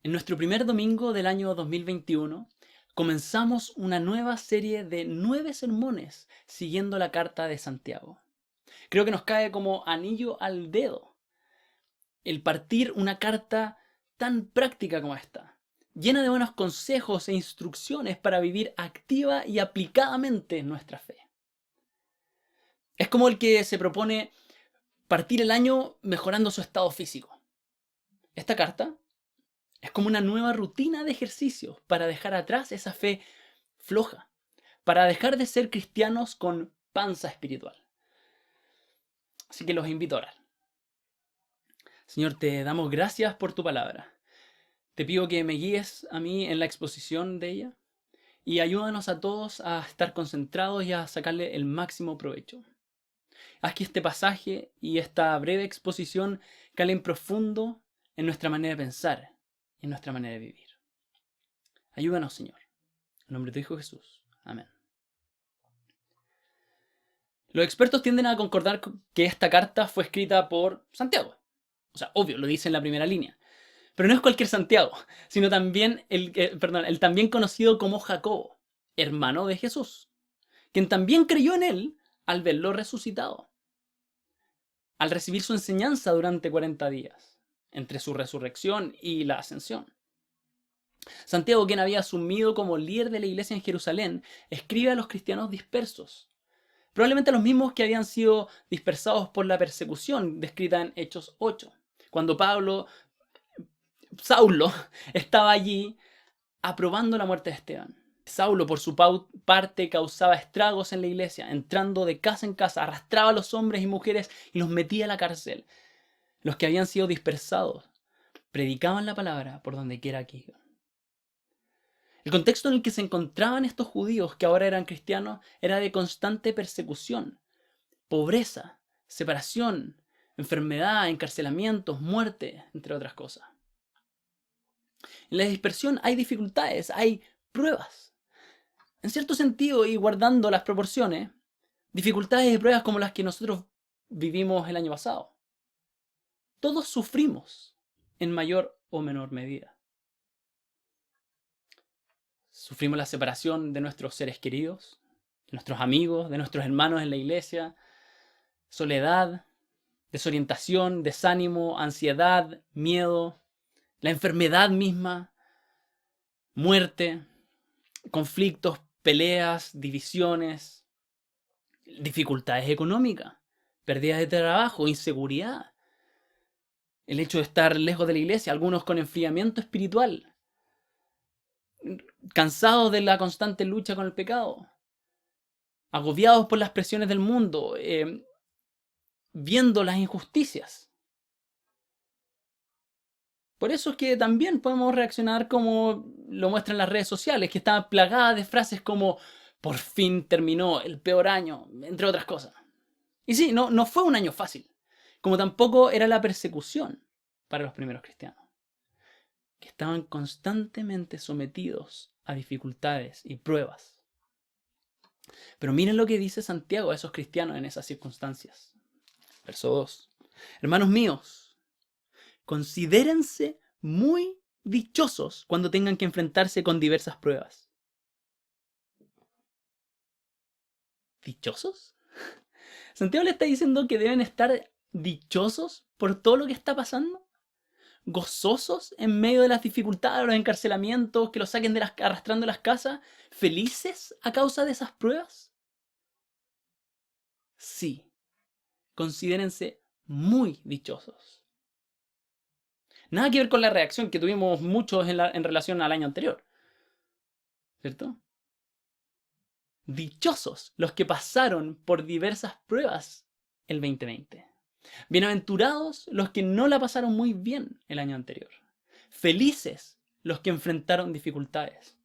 En nuestro primer domingo del año 2021 comenzamos una nueva serie de 9 sermones siguiendo la carta de Santiago. Creo que nos cae como anillo al dedo el partir una carta tan práctica como esta, llena de buenos consejos e instrucciones para vivir activa y aplicadamente nuestra fe. Es como el que se propone partir el año mejorando su estado físico. Esta carta es como una nueva rutina de ejercicios para dejar atrás esa fe floja, para dejar de ser cristianos con panza espiritual. Así que los invito a orar. Señor, te damos gracias por tu palabra. Te pido que me guíes a mí en la exposición de ella y ayúdanos a todos a estar concentrados y a sacarle el máximo provecho. Haz que este pasaje y esta breve exposición calen profundo en nuestra manera de pensar y en nuestra manera de vivir. Ayúdanos, Señor. En nombre de tu Hijo Jesús. Amén. Los expertos tienden a concordar que esta carta fue escrita por Santiago. O sea, obvio, lo dice en la primera línea. Pero no es cualquier Santiago, sino también el también conocido como Jacobo, hermano de Jesús, quien también creyó en él al verlo resucitado, al recibir su enseñanza durante 40 días, entre su resurrección y la ascensión. Santiago, quien había asumido como líder de la iglesia en Jerusalén, escribe a los cristianos dispersos, probablemente los mismos que habían sido dispersados por la persecución descrita en Hechos 8, cuando Saulo estaba allí aprobando la muerte de Esteban. Saulo, por su parte, causaba estragos en la iglesia, entrando de casa en casa, arrastraba a los hombres y mujeres y los metía a la cárcel. Los que habían sido dispersados predicaban la palabra por donde quiera que iban. El contexto en el que se encontraban estos judíos, que ahora eran cristianos, era de constante persecución, pobreza, separación, enfermedad, encarcelamientos, muerte, entre otras cosas. En la dispersión hay dificultades, hay pruebas. En cierto sentido, y guardando las proporciones, dificultades y pruebas como las que nosotros vivimos el año pasado. Todos sufrimos en mayor o menor medida. Sufrimos la separación de nuestros seres queridos, de nuestros amigos, de nuestros hermanos en la iglesia, soledad, desorientación, desánimo, ansiedad, miedo, la enfermedad misma, muerte, conflictos, peleas, divisiones, dificultades económicas, pérdidas de trabajo, inseguridad, el hecho de estar lejos de la iglesia, algunos con enfriamiento espiritual, cansados de la constante lucha con el pecado, agobiados por las presiones del mundo, viendo las injusticias. Por eso es que también podemos reaccionar como lo muestran las redes sociales, que están plagadas de frases como por fin terminó el peor año, entre otras cosas. Y sí, no fue un año fácil, como tampoco era la persecución para los primeros cristianos, que estaban constantemente sometidos a dificultades y pruebas. Pero miren lo que dice Santiago a esos cristianos en esas circunstancias. Verso 2. Hermanos míos, considérense muy dichosos cuando tengan que enfrentarse con diversas pruebas. ¿Dichosos? Santiago le está diciendo que deben estar dichosos por todo lo que está pasando. ¿Gozosos en medio de las dificultades, los encarcelamientos, que los saquen arrastrando las casas? ¿Felices a causa de esas pruebas? Sí, considérense muy dichosos. Nada que ver con la reacción que tuvimos muchos en relación al año anterior, ¿cierto? Dichosos los que pasaron por diversas pruebas el 2020. Bienaventurados los que no la pasaron muy bien el año anterior. Felices los que enfrentaron dificultades.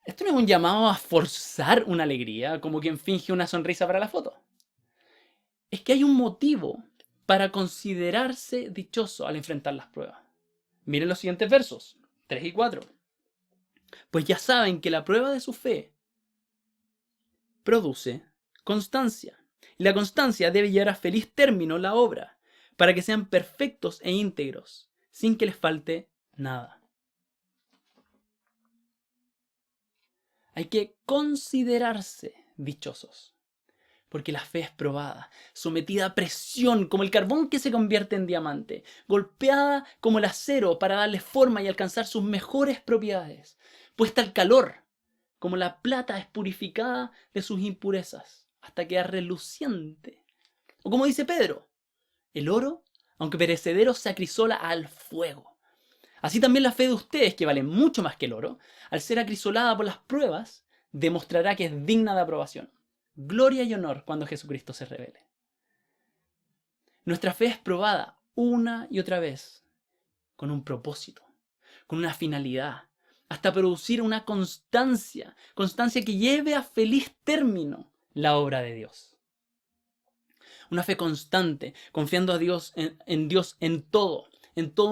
Esto no es un llamado a forzar una alegría, como quien finge una sonrisa para la foto. Es que hay un motivo para considerarse dichoso al enfrentar las pruebas. Miren los siguientes versos, 3 y 4. Pues ya saben que la prueba de su fe produce constancia. Y la constancia debe llevar a feliz término la obra, para que sean perfectos e íntegros, sin que les falte nada. Hay que considerarse dichosos, porque la fe es probada, sometida a presión como el carbón que se convierte en diamante, golpeada como el acero para darle forma y alcanzar sus mejores propiedades, puesta al calor como la plata es purificada de sus impurezas, hasta quedar reluciente. O como dice Pedro, el oro, aunque perecedero, se acrisola al fuego. Así también la fe de ustedes, que vale mucho más que el oro, al ser acrisolada por las pruebas, demostrará que es digna de aprobación. Gloria y honor cuando Jesucristo se revele. Nuestra fe es probada una y otra vez, con un propósito, con una finalidad, hasta producir una constancia que lleve a feliz término la obra de Dios. Una fe constante, confiando a Dios en Dios en todo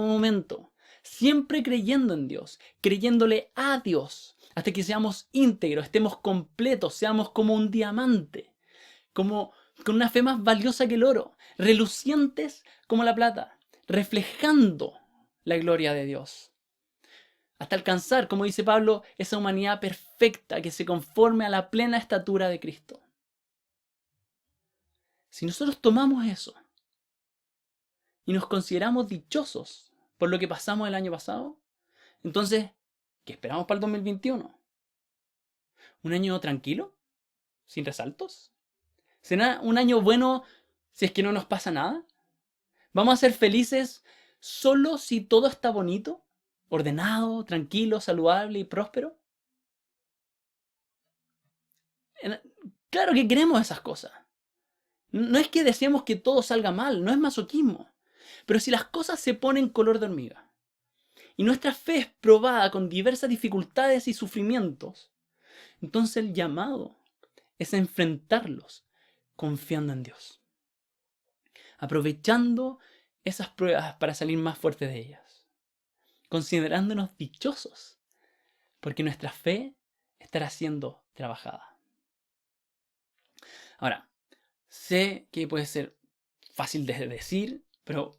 momento, siempre creyendo en Dios, creyéndole a Dios, hasta que seamos íntegros, estemos completos, seamos como un diamante, como con una fe más valiosa que el oro, relucientes como la plata, reflejando la gloria de Dios. Hasta alcanzar, como dice Pablo, esa humanidad perfecta que se conforme a la plena estatura de Cristo. Si nosotros tomamos eso y nos consideramos dichosos por lo que pasamos el año pasado, entonces, ¿qué esperamos para el 2021? ¿Un año tranquilo? ¿Sin resaltos? ¿Será un año bueno si es que no nos pasa nada? ¿Vamos a ser felices solo si todo está bonito, ordenado, tranquilo, saludable y próspero? Claro que queremos esas cosas. No es que deseemos que todo salga mal, no es masoquismo. Pero si las cosas se ponen color de hormiga y nuestra fe es probada con diversas dificultades y sufrimientos, entonces el llamado es a enfrentarlos confiando en Dios, aprovechando esas pruebas para salir más fuertes de ellas, considerándonos dichosos, porque nuestra fe estará siendo trabajada. Ahora, sé que puede ser fácil de decir, pero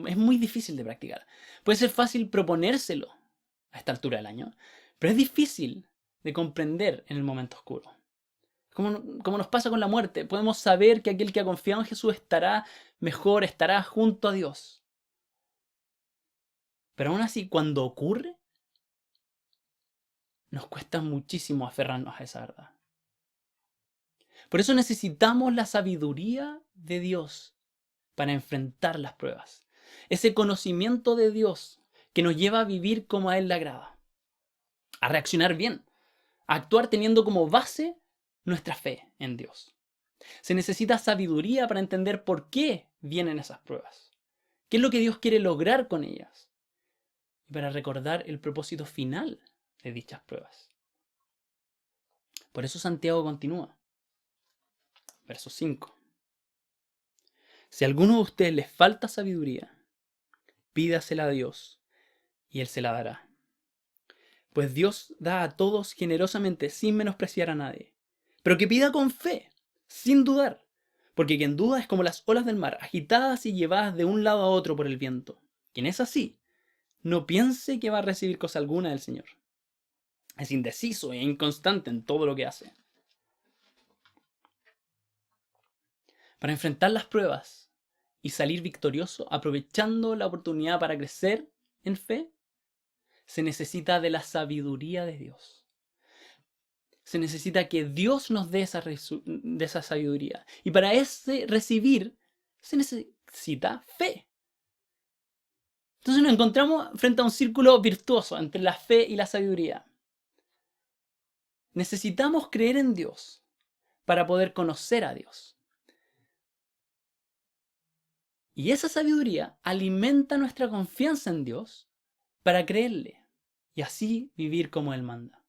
es muy difícil de practicar. Puede ser fácil proponérselo a esta altura del año, pero es difícil de comprender en el momento oscuro. Como nos pasa con la muerte, podemos saber que aquel que ha confiado en Jesús estará mejor, estará junto a Dios. Pero aún así, cuando ocurre, nos cuesta muchísimo aferrarnos a esa verdad. Por eso necesitamos la sabiduría de Dios para enfrentar las pruebas. Ese conocimiento de Dios que nos lleva a vivir como a Él le agrada. A reaccionar bien. A actuar teniendo como base nuestra fe en Dios. Se necesita sabiduría para entender por qué vienen esas pruebas. ¿Qué es lo que Dios quiere lograr con ellas? Y para recordar el propósito final de dichas pruebas. Por eso Santiago continúa. Verso 5. Si a alguno de ustedes les falta sabiduría, pídasela a Dios y Él se la dará. Pues Dios da a todos generosamente sin menospreciar a nadie. Pero que pida con fe, sin dudar. Porque quien duda es como las olas del mar, agitadas y llevadas de un lado a otro por el viento. Quien es así, no piense que va a recibir cosa alguna del Señor. Es indeciso e inconstante en todo lo que hace. Para enfrentar las pruebas y salir victorioso, aprovechando la oportunidad para crecer en fe, se necesita de la sabiduría de Dios. Se necesita que Dios nos dé esa sabiduría. Y para ese recibir se necesita fe. Entonces nos encontramos frente a un círculo virtuoso entre la fe y la sabiduría. Necesitamos creer en Dios para poder conocer a Dios. Y esa sabiduría alimenta nuestra confianza en Dios para creerle y así vivir como Él manda.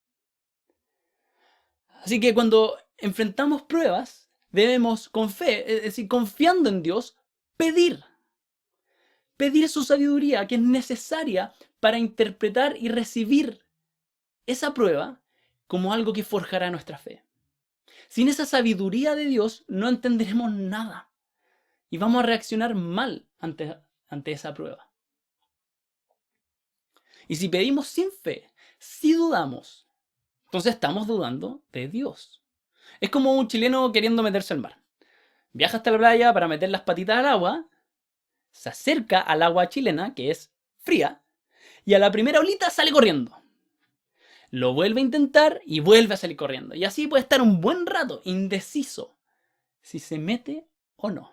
Así que cuando enfrentamos pruebas, debemos con fe, es decir, confiando en Dios, pedir su sabiduría que es necesaria para interpretar y recibir esa prueba como algo que forjará nuestra fe. Sin esa sabiduría de Dios no entenderemos nada y vamos a reaccionar mal ante esa prueba. Y si pedimos sin fe, si dudamos, entonces estamos dudando de Dios. Es como un chileno queriendo meterse al mar. Viaja hasta la playa para meter las patitas al agua, se acerca al agua chilena, que es fría, y a la primera olita sale corriendo. Lo vuelve a intentar y vuelve a salir corriendo. Y así puede estar un buen rato indeciso si se mete o no.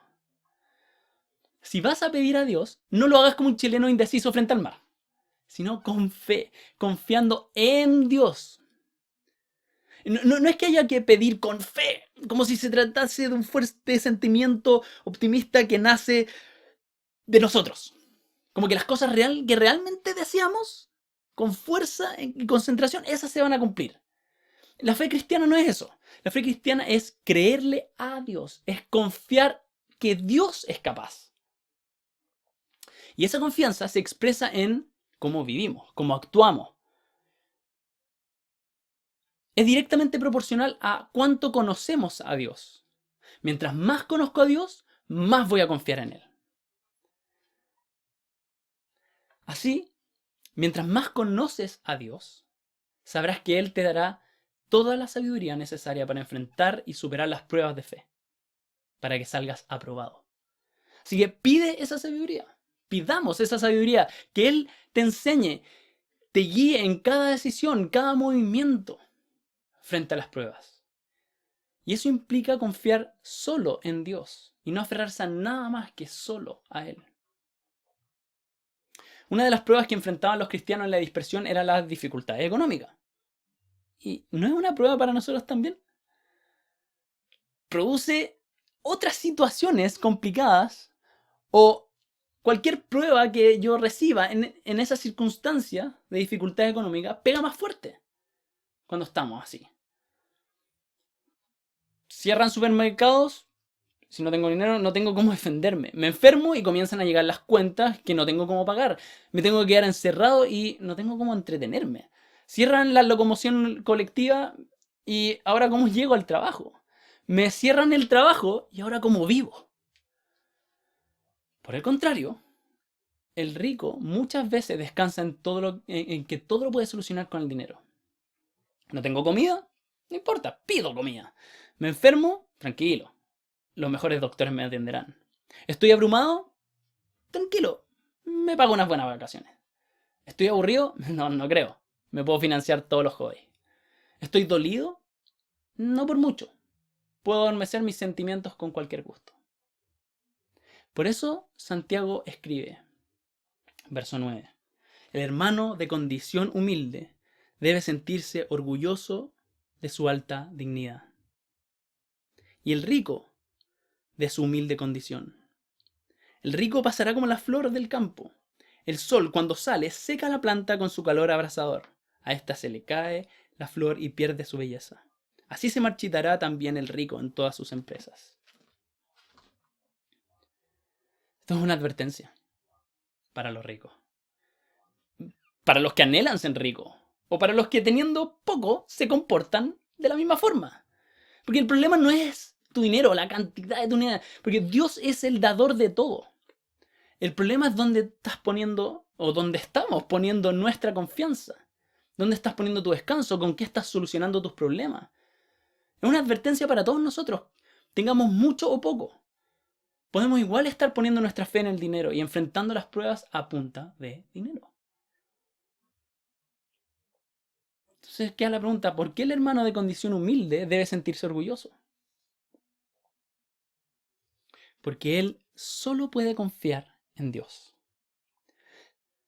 Si vas a pedir a Dios, no lo hagas como un chileno indeciso frente al mar, sino con fe, confiando en Dios. No es que haya que pedir con fe, como si se tratase de un fuerte sentimiento optimista que nace de nosotros. Como que las cosas que realmente deseamos, con fuerza y concentración, esas se van a cumplir. La fe cristiana no es eso. La fe cristiana es creerle a Dios, es confiar que Dios es capaz. Y esa confianza se expresa en cómo vivimos, cómo actuamos. Es directamente proporcional a cuánto conocemos a Dios. Mientras más conozco a Dios, más voy a confiar en Él. Así, mientras más conoces a Dios, sabrás que Él te dará toda la sabiduría necesaria para enfrentar y superar las pruebas de fe, para que salgas aprobado. Así que pide esa sabiduría. Pidamos esa sabiduría, que Él te enseñe, te guíe en cada decisión, cada movimiento frente a las pruebas. Y eso implica confiar solo en Dios y no aferrarse a nada más que solo a Él. Una de las pruebas que enfrentaban los cristianos en la dispersión era las dificultades económicas. ¿Y no es una prueba para nosotros también? Produce otras situaciones complicadas o cualquier prueba que yo reciba en esa circunstancia de dificultad económica pega más fuerte cuando estamos así. Cierran supermercados, si no tengo dinero no tengo cómo defenderme. Me enfermo y comienzan a llegar las cuentas que no tengo cómo pagar. Me tengo que quedar encerrado y no tengo cómo entretenerme. Cierran la locomoción colectiva y ahora cómo llego al trabajo. Me cierran el trabajo y ahora cómo vivo. Por el contrario, el rico muchas veces descansa en que todo lo puede solucionar con el dinero. No tengo comida, no importa, pido comida. Me enfermo, tranquilo. Los mejores doctores me atenderán. Estoy abrumado, tranquilo. Me pago unas buenas vacaciones. ¿Estoy aburrido? No creo. Me puedo financiar todos los hobbies. ¿Estoy dolido? No por mucho. Puedo adormecer mis sentimientos con cualquier gusto. Por eso Santiago escribe, verso 9. El hermano de condición humilde debe sentirse orgulloso de su alta dignidad. Y el rico de su humilde condición. El rico pasará como la flor del campo. El sol, cuando sale, seca la planta con su calor abrasador. A esta se le cae la flor y pierde su belleza. Así se marchitará también el rico en todas sus empresas. Esto es una advertencia para los ricos. Para los que anhelan ser ricos. O para los que teniendo poco se comportan de la misma forma. Porque el problema no es tu dinero, la cantidad de tu dinero. Porque Dios es el dador de todo. El problema es dónde estás poniendo, o dónde estamos poniendo nuestra confianza. ¿Dónde estás poniendo tu descanso? ¿Con qué estás solucionando tus problemas? Es una advertencia para todos nosotros. Tengamos mucho o poco. Podemos igual estar poniendo nuestra fe en el dinero y enfrentando las pruebas a punta de dinero. Entonces queda la pregunta, ¿por qué el hermano de condición humilde debe sentirse orgulloso? Porque él solo puede confiar en Dios.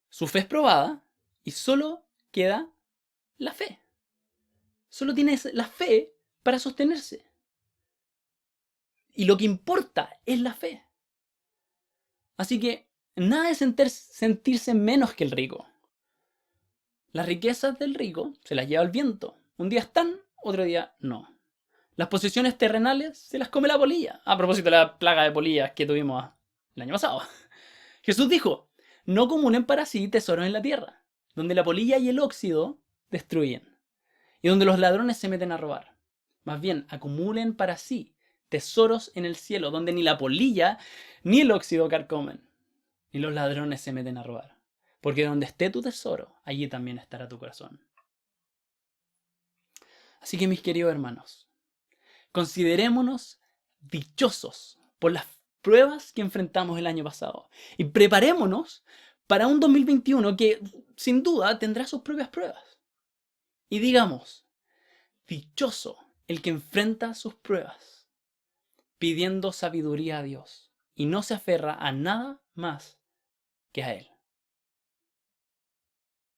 Su fe es probada y solo queda la fe. Solo tienes la fe para sostenerse. Y lo que importa es la fe. Así que nada de sentirse menos que el rico. Las riquezas del rico se las lleva el viento. Un día están, otro día no. Las posesiones terrenales se las come la polilla. A propósito de la plaga de polillas que tuvimos el año pasado. Jesús dijo, no acumulen para sí tesoros en la tierra, donde la polilla y el óxido destruyen, y donde los ladrones se meten a robar. Más bien, acumulen para sí tesoros en el cielo, donde ni la polilla ni el óxido carcomen, ni los ladrones se meten a robar. Porque donde esté tu tesoro, allí también estará tu corazón. Así que mis queridos hermanos, considerémonos dichosos por las pruebas que enfrentamos el año pasado. Y preparémonos para un 2021 que sin duda tendrá sus propias pruebas. Y digamos, dichoso el que enfrenta sus pruebas, pidiendo sabiduría a Dios y no se aferra a nada más que a Él.